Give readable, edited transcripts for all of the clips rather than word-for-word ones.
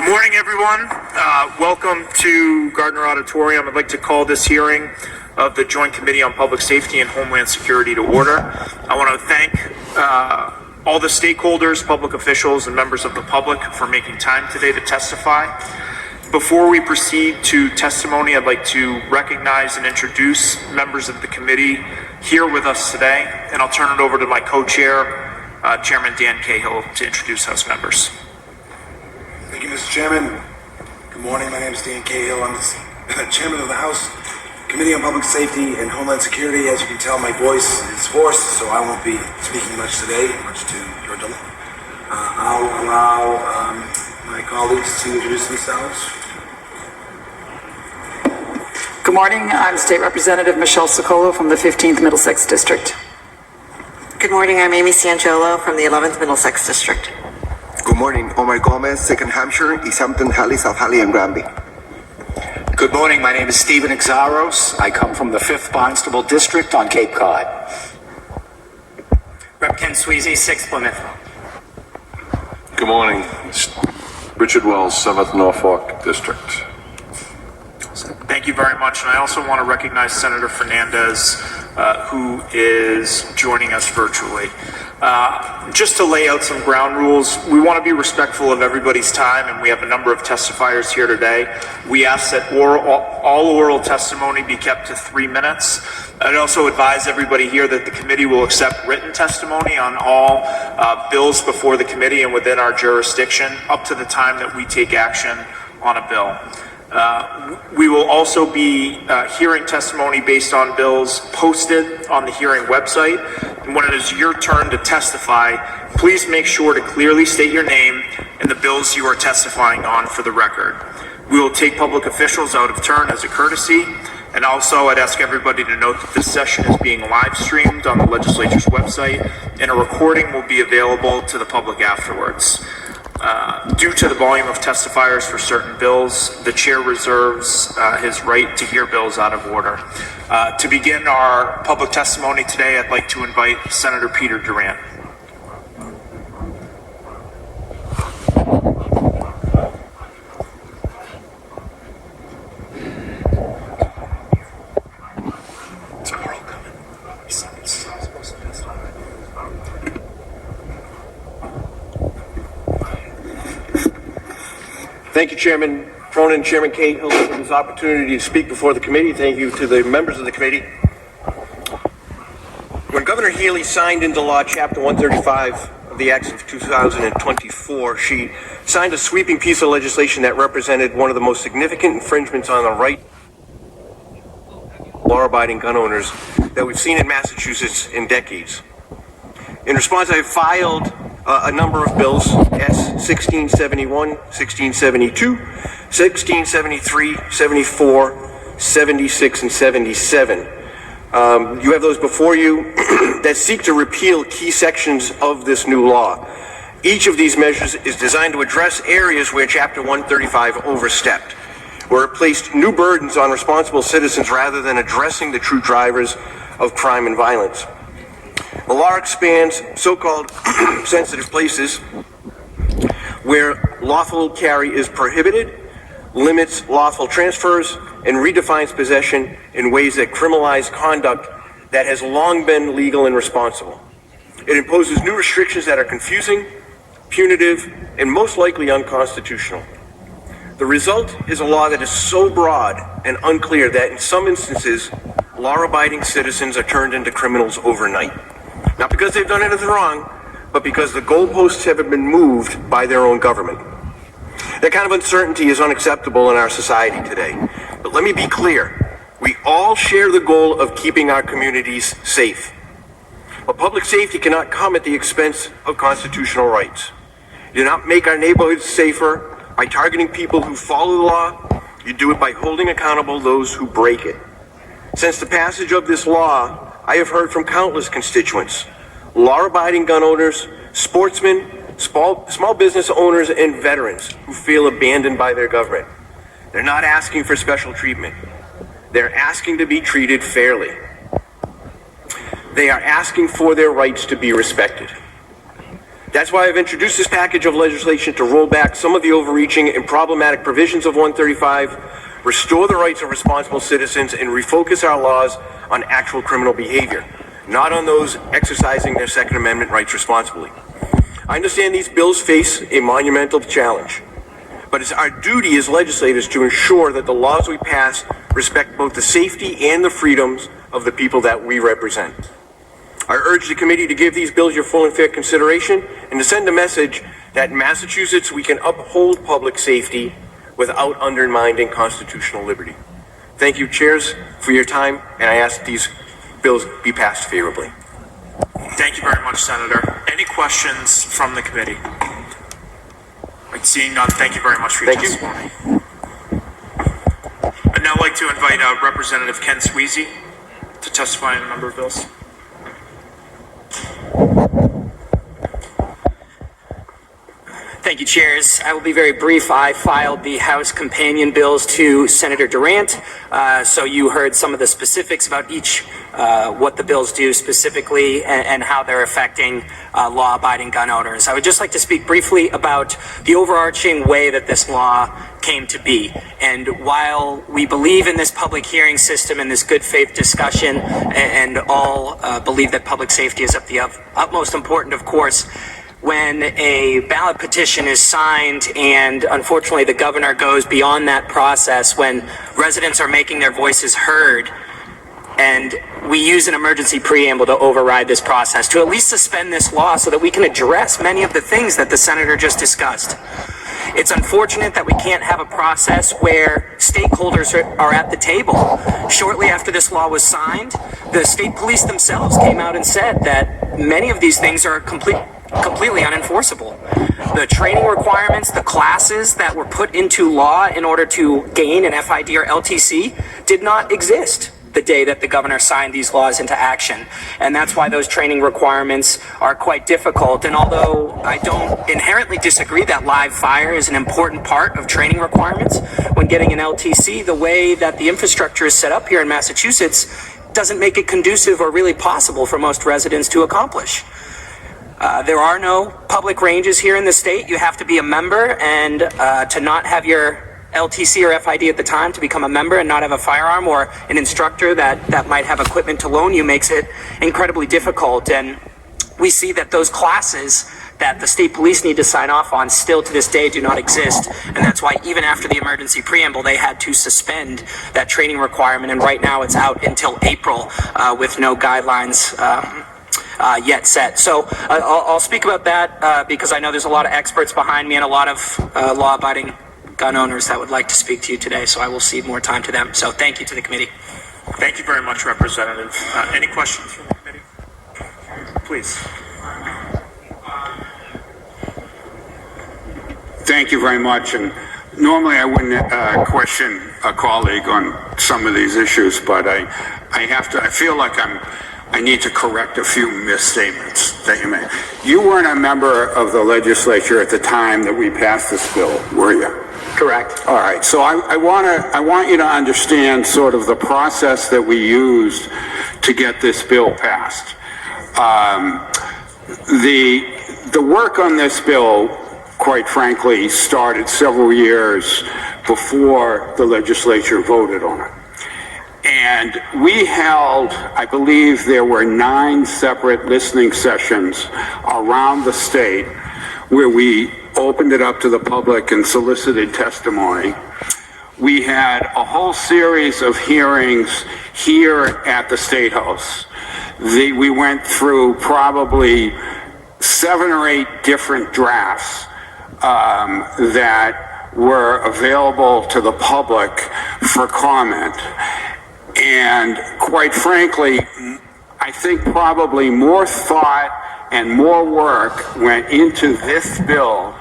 Good morning, everyone. Welcome to Gardner Auditorium. I'd like to call this hearing of the Joint Committee on Public Safety and Homeland Security to order. I want to thank all the stakeholders, public officials, and members of the public for making time today to testify. Before we proceed to testimony, I'd like to recognize and introduce members of the committee here with us today, and I'll turn it over to my co-chair, Chairman Dan Cahill, to introduce House members. Thank you, Mr. Chairman. Good morning. My name is Dan Cahill. I'm the Chairman of the House Committee on Public Safety and Homeland Security. As you can tell, my voice is hoarse, so I won't be speaking much today, much to your delight. I'll allow my colleagues to introduce themselves. Good morning. I'm State Representative Michelle Socolo from the 15th Middlesex District. Good morning. I'm Amy Sangiolo from the 11th Middlesex District. Good morning, Omar Gomez, 2nd Hampshire, East Hampton, Halley, South Halley, and Granby. Good morning, my name is Stephen Exaros. I come from the 5th Barnstable District on Cape Cod. Rep. Ken Sweezy, 6th Plymouth. Good morning, Richard Wells, 7th Norfolk District. Thank you very much, and I also want to recognize Senator Fernandez, who is joining us virtually. Just to lay out some ground rules, we want to be respectful of everybody's time, and we have a number of testifiers here today. We ask that all oral testimony be kept to 3 minutes. I'd also advise everybody here that the committee will accept written testimony on all bills before the committee and within our jurisdiction up to the time that we take action on a bill. We will also be hearing testimony based on bills posted on the hearing website. And when it is your turn to testify, please make sure to clearly state your name and the bills you are testifying on for the record. We will take public officials out of turn as a courtesy. And also, I'd ask everybody to note that this session is being live streamed on the legislature's website, and a recording will be available to the public afterwards. Due to the volume of testifiers for certain bills, the chair reserves his right to hear bills out of order. To begin our public testimony today, I'd like to invite Senator Peter Durant. Thank you, Chairman Cronin, Chairman Cahill, for this opportunity to speak before the committee. Thank you to the members of the committee. When Governor Healy signed into law Chapter 135 of the Acts of 2024, she signed a sweeping piece of legislation that represented one of the most significant infringements on the right of law-abiding gun owners that we've seen in Massachusetts in decades. In response, I filed a number of bills, S-1671, 1672, 1673, 74, 76, and 77. You have those before you that seek to repeal key sections of this new law. Each of these measures is designed to address areas where Chapter 135 overstepped, where it placed new burdens on responsible citizens rather than addressing the true drivers of crime and violence. The law expands so-called sensitive places where lawful carry is prohibited, limits lawful transfers, and redefines possession in ways that criminalize conduct that has long been legal and responsible. It imposes new restrictions that are confusing, punitive, and most likely unconstitutional. The result is a law that is so broad and unclear that in some instances, law-abiding citizens are turned into criminals overnight. Not because they've done anything wrong, but because the goalposts have been moved by their own government. That kind of uncertainty is unacceptable in our society today. But let me be clear. We all share the goal of keeping our communities safe. But public safety cannot come at the expense of constitutional rights. You do not make our neighborhoods safer by targeting people who follow the law. You do it by holding accountable those who break it. Since the passage of this law, I have heard from countless constituents, law-abiding gun owners, sportsmen, small business owners, and veterans who feel abandoned by their government. They're not asking for special treatment. They're asking to be treated fairly. They are asking for their rights to be respected. That's why I've introduced this package of legislation to roll back some of the overreaching and problematic provisions of 135, restore the rights of responsible citizens, and refocus our laws on actual criminal behavior, not on those exercising their Second Amendment rights responsibly. I understand these bills face a monumental challenge, but it's our duty as legislators to ensure that the laws we pass respect both the safety and the freedoms of the people that we represent. I urge the committee to give these bills your full and fair consideration and to send a message that in Massachusetts we can uphold public safety without undermining constitutional liberty. Thank you, chairs, for your time, and I ask that these bills be passed favorably. Thank you very much, Senator. Any questions from the committee? Seeing none, thank you very much for your testimony. I'd now like to invite Representative Ken Sweezy to testify on a number of bills. Thank you, chairs. I will be very brief. I filed the House companion bills to Senator Durant, so you heard some of the specifics about each, what the bills do specifically and how they're affecting law-abiding gun owners. I would just like to speak briefly about the overarching way that this law came to be. And while we believe in this public hearing system and this good faith discussion, and all believe that public safety is of the utmost important, of course, when a ballot petition is signed and unfortunately the governor goes beyond that process, when residents are making their voices heard, and we use an emergency preamble to override this process, to at least suspend this law so that we can address many of the things that the senator just discussed. It's unfortunate that we can't have a process where stakeholders are at the table. Shortly after this law was signed, the state police themselves came out and said that many of these things are completely unenforceable. The training requirements, the classes that were put into law in order to gain an FID or LTC did not exist the day that the governor signed these laws into action. And that's why those training requirements are quite difficult. And although I don't inherently disagree that live fire is an important part of training requirements when getting an LTC, the way that the infrastructure is set up here in Massachusetts doesn't make it conducive or really possible for most residents to accomplish. There are no public ranges here in the state. You have to be a member, and to not have your LTC or FID at the time, to become a member and not have a firearm or an instructor that might have equipment to loan you, makes it incredibly difficult. And we see that those classes that the state police need to sign off on still to this day do not exist. And that's why even after the emergency preamble, they had to suspend that training requirement. And right now it's out until April with no guidelines yet set. So I'll speak about that because I know there's a lot of experts behind me and a lot of law-abiding gun owners that would like to speak to you today. So I will cede more time to them. So thank you to the committee. Thank you very much, Representative. Any questions from the committee? Please. Thank you very much. And normally I wouldn't question a colleague on some of these issues, but I feel like I need to correct a few misstatements that you made. You weren't a member of the legislature at the time that we passed this bill, were you? Correct. All right. So I want you to understand sort of the process that we used to get this bill passed. The work on this bill, quite frankly, started several years before the legislature voted on it. And we held, I believe there were 9 separate listening sessions around the state where we opened it up to the public and solicited testimony. We had a whole series of hearings here at the State House. We went through probably 7 or 8 different drafts that were available to the public for comment. And quite frankly, I think probably more thought and more work went into this bill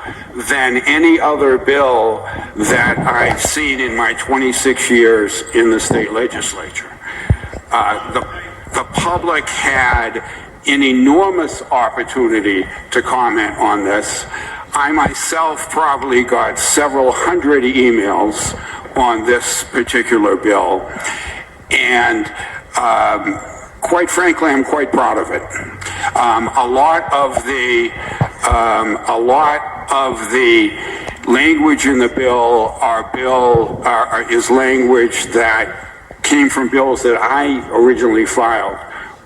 than any other bill that I've seen in my 26 years in the state legislature. The public had an enormous opportunity to comment on this. I myself probably got several hundred emails on this particular bill. And quite frankly, I'm quite proud of it. A lot of the A lot of the language in the bill is language that came from bills that I originally filed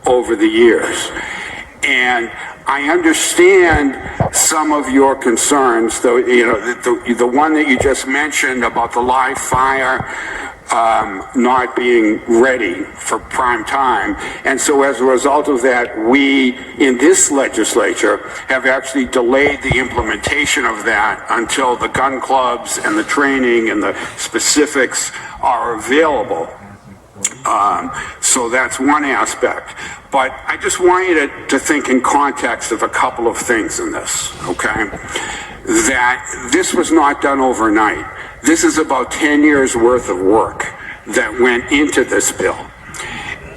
over the years. And I understand some of your concerns, though, you know, the one that you just mentioned about the live fire not being ready for prime time. And so as a result of that, we in this legislature have actually delayed the implementation of that until the gun clubs and the training and the specifics are available. So that's one aspect. But I just want you to think in context of a couple of things in this, okay? That this was not done overnight. This is about 10 years worth of work that went into this bill.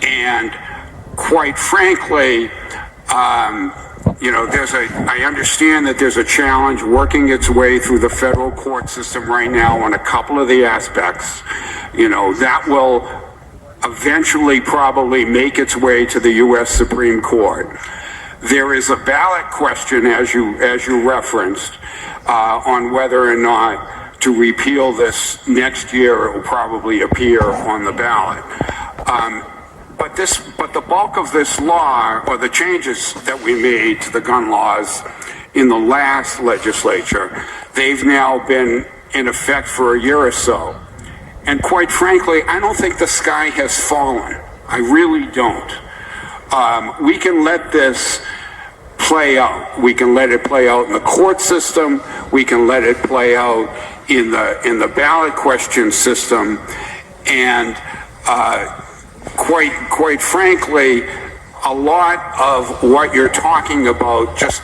And quite frankly, you know, I understand that there's a challenge working its way through the federal court system right now on a couple of the aspects. You know, that will eventually probably make its way to the U.S. Supreme Court. There is a ballot question, as you referenced, on whether or not to repeal this next year. It will probably appear on the ballot. But the bulk of this law, or the changes that we made to the gun laws in the last legislature, they've now been in effect for a year or so. And quite frankly, I don't think the sky has fallen. I really don't. We can let this play out. We can let it play out in the court system. We can let it play out in the ballot question system. And quite frankly, a lot of what you're talking about just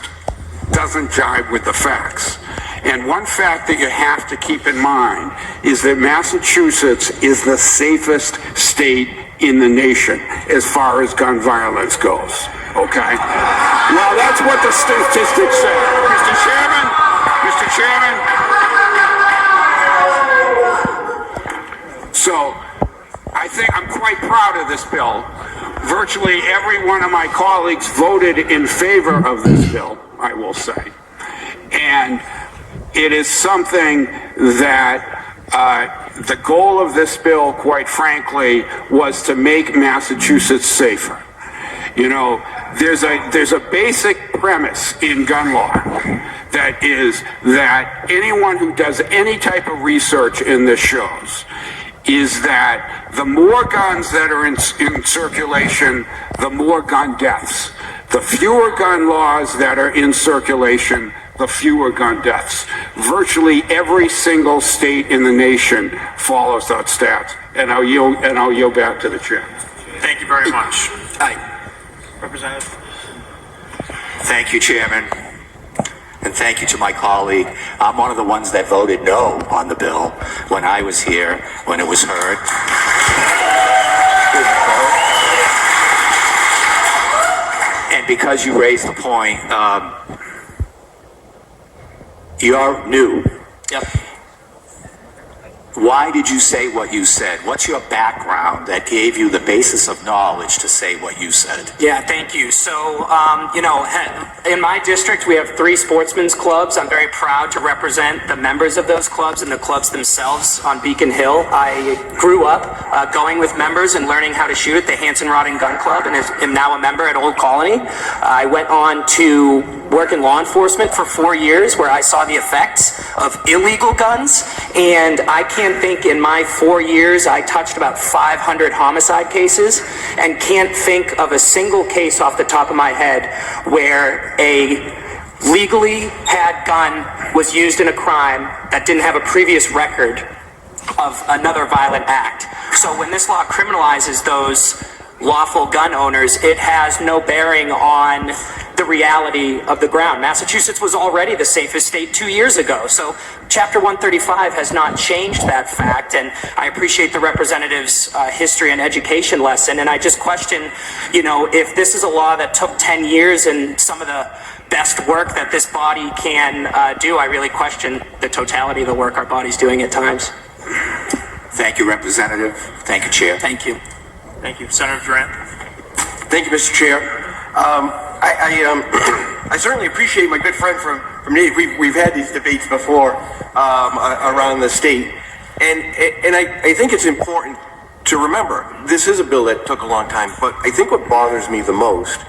doesn't jive with the facts. And one fact that you have to keep in mind is that Massachusetts is the safest state in the nation as far as gun violence goes, okay? Well, that's what the statistics say. Mr. Chairman. So, I think I'm quite proud of this bill. Virtually every one of my colleagues voted in favor of this bill, I will say. And it is something that the goal of this bill, quite frankly, was to make Massachusetts safer. You know, there's a basic premise in gun law that is that anyone who does any type of research in this shows is that the more guns that are in circulation, the more gun deaths. The fewer gun laws that are in circulation, the fewer gun deaths. Virtually every single state in the nation follows that stat. And I'll yield back to the chair. Thank you very much. Aye. Representative. Thank you, Chairman. And thank you to my colleague. I'm one of the ones that voted no on the bill when I was here, when it was heard. And because you raised the point, you're new. Yep. Why did you say what you said? What's your background that gave you the basis of knowledge to say what you said? Yeah, thank you. So, you know, in my district, we have 3 sportsmen's clubs. I'm very proud to represent the members of those clubs and the clubs themselves on Beacon Hill. I grew up going with members and learning how to shoot at the Hanson Rod and Gun Club, and am now a member at Old Colony. I went on to work in law enforcement for 4 years, where I saw the effects of illegal guns, and I can't think in my 4 years I touched about 500 homicide cases, and can't think of a single case off the top of my head where a legally had gun was used in a crime that didn't have a previous record of another violent act. So when this law criminalizes those lawful gun owners, it has no bearing on the reality of the ground. Massachusetts was already the safest state 2 years ago, so Chapter 135 has not changed that fact, and I appreciate the representative's history and education lesson, and I just question, you know, if this is a law that took 10 years and some of the best work that this body can do, I really question the totality of the work our body's doing at times. Thank you, Representative. Thank you, Chair. Thank you. Thank you. Senator Durant. Thank you, Mr. Chair. I certainly appreciate my good friend from Nate. We've had these debates before around the state, and I think it's important to remember this is a bill that took a long time. But I think what bothers me the most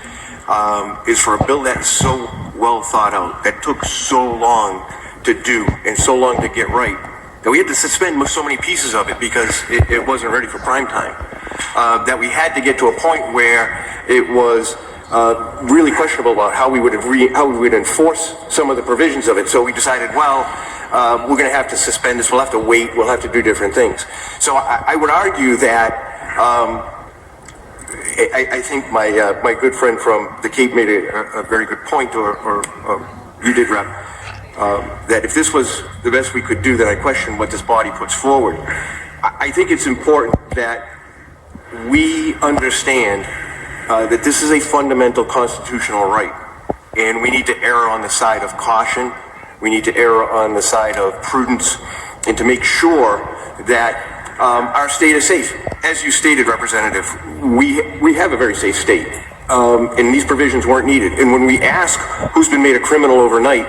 is for a bill that's so well thought out, that took so long to do and so long to get right, that we had to suspend so many pieces of it because it wasn't ready for prime time. That we had to get to a point where it was really questionable about how we would enforce some of the provisions of it. So we decided, well, we're going to have to suspend this. We'll have to wait. We'll have to do different things. So I would argue that I think my good friend from the Cape made a very good point, or you did, Rep, that if this was the best we could do, then I question what this body puts forward. I think it's important that we understand that this is a fundamental constitutional right, and we need to err on the side of caution. We need to err on the side of prudence, and to make sure that our state is safe. As you stated, Representative, we have a very safe state, and these provisions weren't needed. And when we ask who's been made a criminal overnight,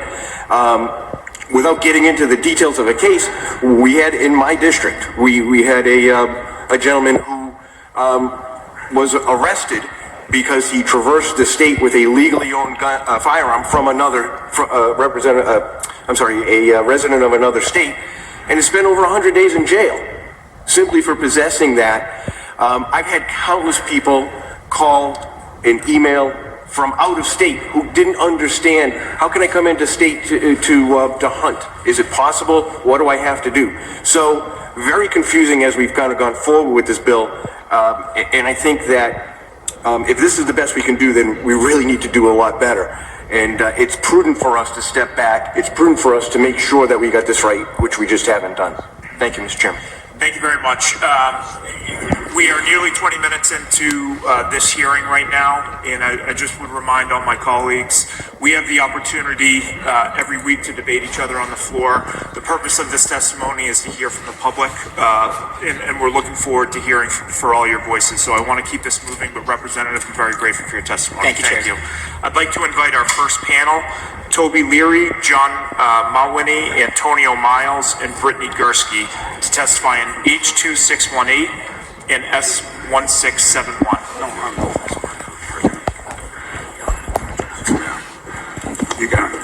without getting into the details of a case, we had in my district, we had a gentleman who was arrested because he traversed the state with a legally owned firearm from a resident of another state, and has spent over 100 days in jail simply for possessing that. I've had countless people call and email from out of state who didn't understand, how can I come into state to hunt? Is it possible? What do I have to do? So very confusing as we've kind of gone forward with this bill, and I think that if this is the best we can do, then we really need to do a lot better. And it's prudent for us to step back. It's prudent for us to make sure that we got this right, which we just haven't done. Thank you, Mr. Chairman. Thank you very much. We are nearly 20 minutes into this hearing right now, and I just would remind all my colleagues, we have the opportunity every week to debate each other on the floor. The purpose of this testimony is to hear from the public, and we're looking forward to hearing for all your voices. So I want to keep this moving, but Representative, I'm very grateful for your testimony. Thank you. I'd like to invite our first panel, Toby Leary, John Malwini, Antonio Miles, and Brittany Gursky, to testify in H2618 and S1671. You got it.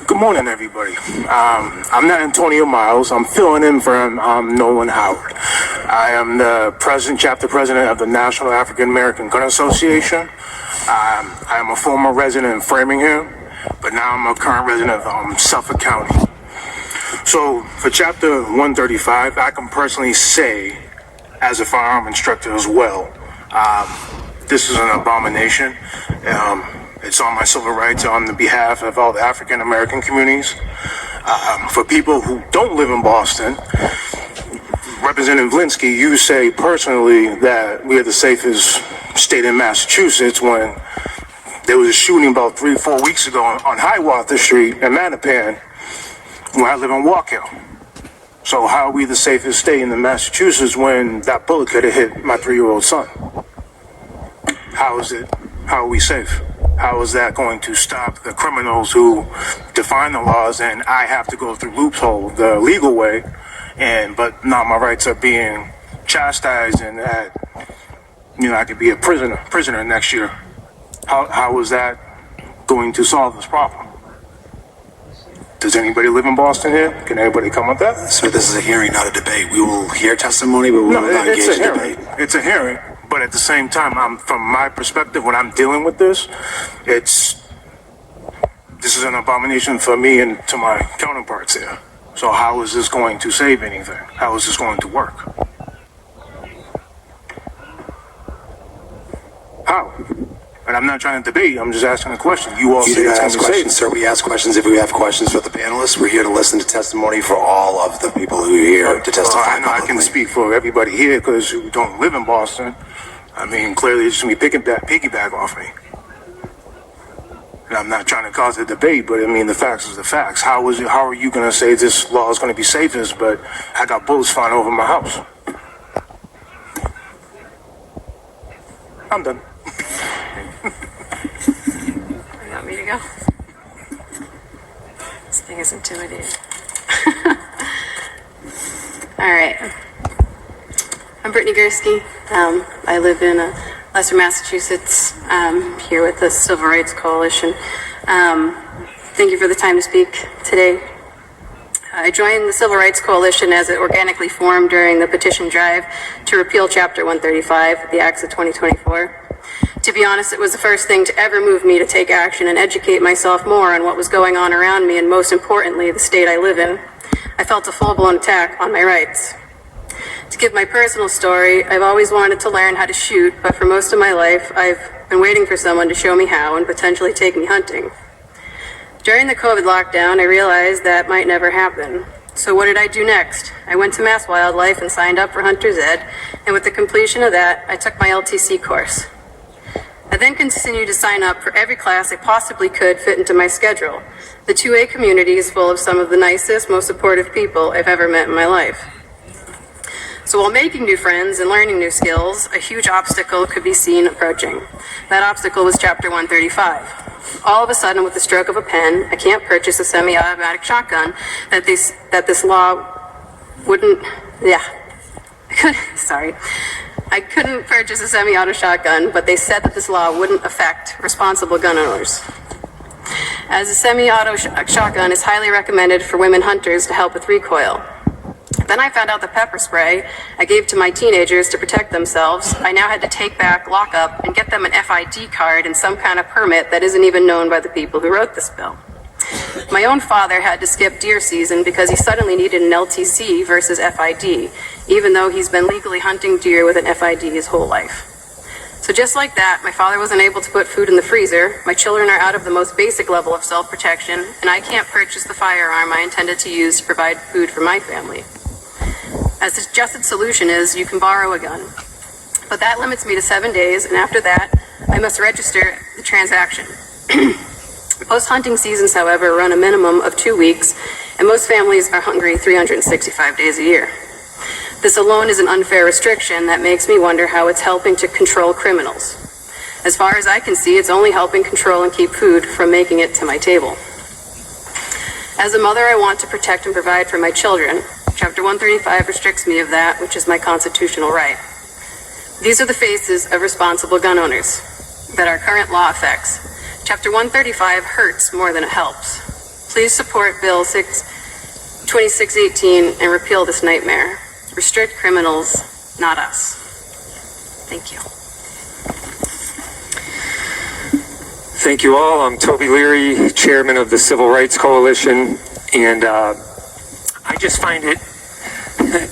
Good morning, everybody. I'm not Antonio Miles. I'm filling in for Nolan Howard. I am the chapter president of the National African American Gun Association. I am a former resident in Framingham, but now I'm a current resident of Suffolk County. So for chapter 135, I can personally say, as a firearm instructor as well, this is an abomination. It's on my civil rights on the behalf of all the African American communities. For people who don't live in Boston, Representative Linsky, you say personally that we are the safest state in Massachusetts when there was a shooting about 3-4 weeks ago on Hiawatha Street in Mattapan, where I live in Walk Hill. So how are we the safest state in Massachusetts when that bullet could have hit my 3-year-old son? How is it? How are we safe? How is that going to stop the criminals who define the laws, and I have to go through loophole the legal way, but now my rights are being chastised, and that I could be a prisoner next year? How is that going to solve this problem? Does anybody live in Boston here? Can anybody come with that? Sir, this is a hearing, not a debate. We will hear testimony, but we will not engage in debate. It's a hearing, but at the same time, from my perspective, when I'm dealing with this, this is an abomination for me and to my counterparts here. So how is this going to save anything? How is this going to work? How? And I'm not trying to debate. I'm just asking a question. You all say it's going to be safe. Sir, we ask questions if we have questions for the panelists. We're here to listen to testimony for all of the people who are here to testify. I know I can speak for everybody here because you don't live in Boston. I mean, clearly it's just gonna be piggyback off me. And I'm not trying to cause a debate, but I mean, the facts is the facts. How are you gonna say this law is gonna be safest, but I got bullets flying over my house? I'm done. You want me to go? This thing is intimidating. All right. I'm Brittany Gursky. I live in Leicester, Massachusetts, here with the Civil Rights Coalition. Thank you for the time to speak today. I joined the Civil Rights Coalition as it organically formed during the petition drive to repeal Chapter 135 of the Acts of 2024. To be honest, it was the first thing to ever move me to take action and educate myself more on what was going on around me, and most importantly, the state I live in. I felt a full-blown attack on my rights. To give my personal story, I've always wanted to learn how to shoot, but for most of my life, I've been waiting for someone to show me how and potentially take me hunting. During the COVID lockdown, I realized that might never happen. So what did I do next? I went to Mass Wildlife and signed up for Hunter's Ed, and with the completion of that, I took my LTC course. I then continued to sign up for every class I possibly could fit into my schedule. The 2A community is full of some of the nicest, most supportive people I've ever met in my life. So while making new friends and learning new skills, a huge obstacle could be seen approaching. That obstacle was Chapter 135. All of a sudden, with the stroke of a pen, I can't purchase a semi-automatic shotgun that this law wouldn't, I couldn't purchase a semi-auto shotgun, but they said that this law wouldn't affect responsible gun owners. As a semi-auto shotgun is highly recommended for women hunters to help with recoil. Then I found out the pepper spray I gave to my teenagers to protect themselves, I now had to take back, lock up, and get them an FID card and some kind of permit that isn't even known by the people who wrote this bill. My own father had to skip deer season because he suddenly needed an LTC versus FID, even though he's been legally hunting deer with an FID his whole life. So just like that, my father wasn't able to put food in the freezer, my children are out of the most basic level of self-protection, and I can't purchase the firearm I intended to use to provide food for my family. As the suggested solution is, you can borrow a gun. But that limits me to 7 days, and after that, I must register the transaction. Most hunting seasons, however, run a minimum of 2 weeks, and most families are hungry 365 days a year. This alone is an unfair restriction that makes me wonder how it's helping to control criminals. As far as I can see, it's only helping control and keep food from making it to my table. As a mother, I want to protect and provide for my children. Chapter 135 restricts me of that, which is my constitutional right. These are the faces of responsible gun owners that our current law affects. Chapter 135 hurts more than it helps. Please support Bill 2618 and repeal this nightmare. Restrict criminals, not us. Thank you. Thank you all. I'm Toby Leary, chairman of the Civil Rights Coalition, and I just find it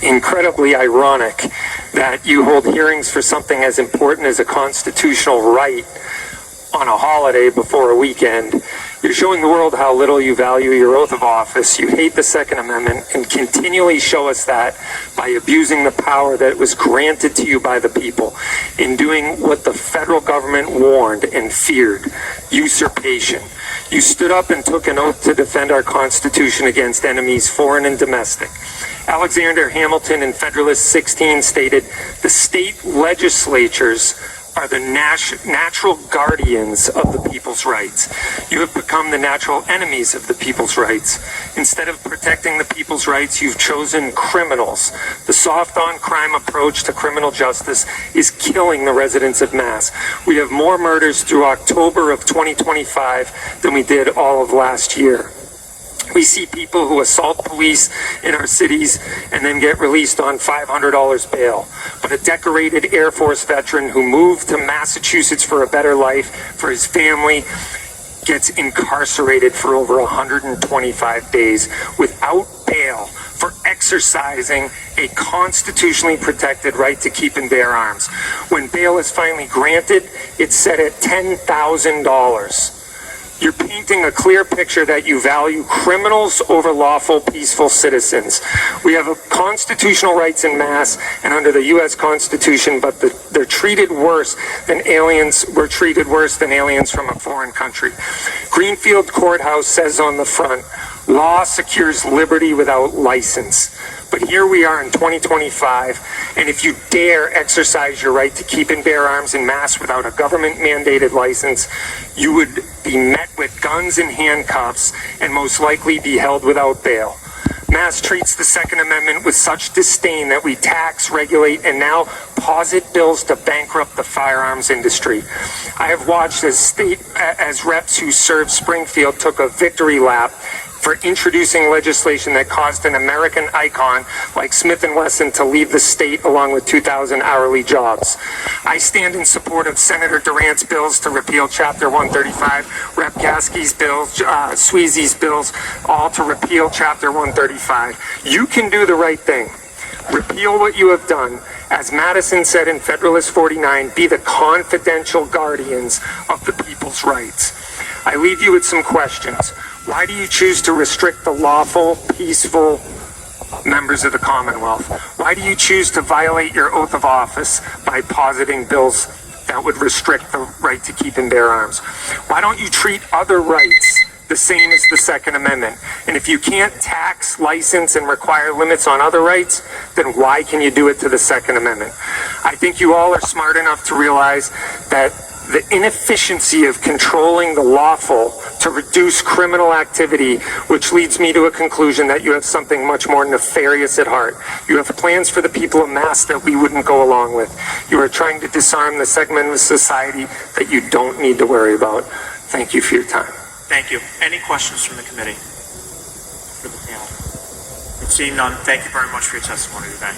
incredibly ironic that you hold hearings for something as important as a constitutional right on a holiday before a weekend. You're showing the world how little you value your oath of office. You hate the Second Amendment and continually show us that by abusing the power that was granted to you by the people in doing what the federal government warned and feared, usurpation. You stood up and took an oath to defend our Constitution against enemies, foreign and domestic. Alexander Hamilton in Federalist 16 stated, "The state legislatures are the natural guardians of the people's rights. You have become the natural enemies of the people's rights. Instead of protecting the people's rights, you've chosen criminals. The soft-on-crime approach to criminal justice is killing the residents of Mass. We have more murders through October of 2025 than we did all of last year. We see people who assault police in our cities and then get released on $500 bail. But a decorated Air Force veteran who moved to Massachusetts for a better life for his family gets incarcerated for over 125 days without bail for exercising a constitutionally protected right to keep and bear arms. When bail is finally granted, it's set at $10,000. You're painting a clear picture that you value criminals over lawful, peaceful citizens. We have constitutional rights in Mass and under the U.S. Constitution, but they're treated worse than aliens. We're treated worse than aliens from a foreign country. Greenfield Courthouse says on the front, law secures liberty without license. But here we are in 2025, and if you dare exercise your right to keep and bear arms in Mass without a government-mandated license, you would be met with guns and handcuffs and most likely be held without bail. Mass treats the Second Amendment with such disdain that we tax, regulate, and now posit bills to bankrupt the firearms industry. I have watched as reps who served Springfield took a victory lap for introducing legislation that caused an American icon like Smith & Wesson to leave the state along with 2,000 hourly jobs. I stand in support of Senator Durant's bills to repeal Chapter 135, Rep. Gasky's bills, Sweezy's bills, all to repeal Chapter 135. You can do the right thing. Repeal what you have done. As Madison said in Federalist 49, be the confidential guardians of the people's rights. I leave you with some questions. Why do you choose to restrict the lawful, peaceful members of the Commonwealth? Why do you choose to violate your oath of office by positing bills that would restrict the right to keep and bear arms? Why don't you treat other rights the same as the Second Amendment? And if you can't tax, license, and require limits on other rights, then why can you do it to the Second Amendment? I think you all are smart enough to realize that the inefficiency of controlling the lawful to reduce criminal activity, which leads me to a conclusion that you have something much more nefarious at heart. You have plans for the people of Mass that we wouldn't go along with. You are trying to disarm the segment of society that you don't need to worry about. Thank you for your time. Thank you. Any questions from the committee? For the panel? Seeing none, thank you very much for your testimony today.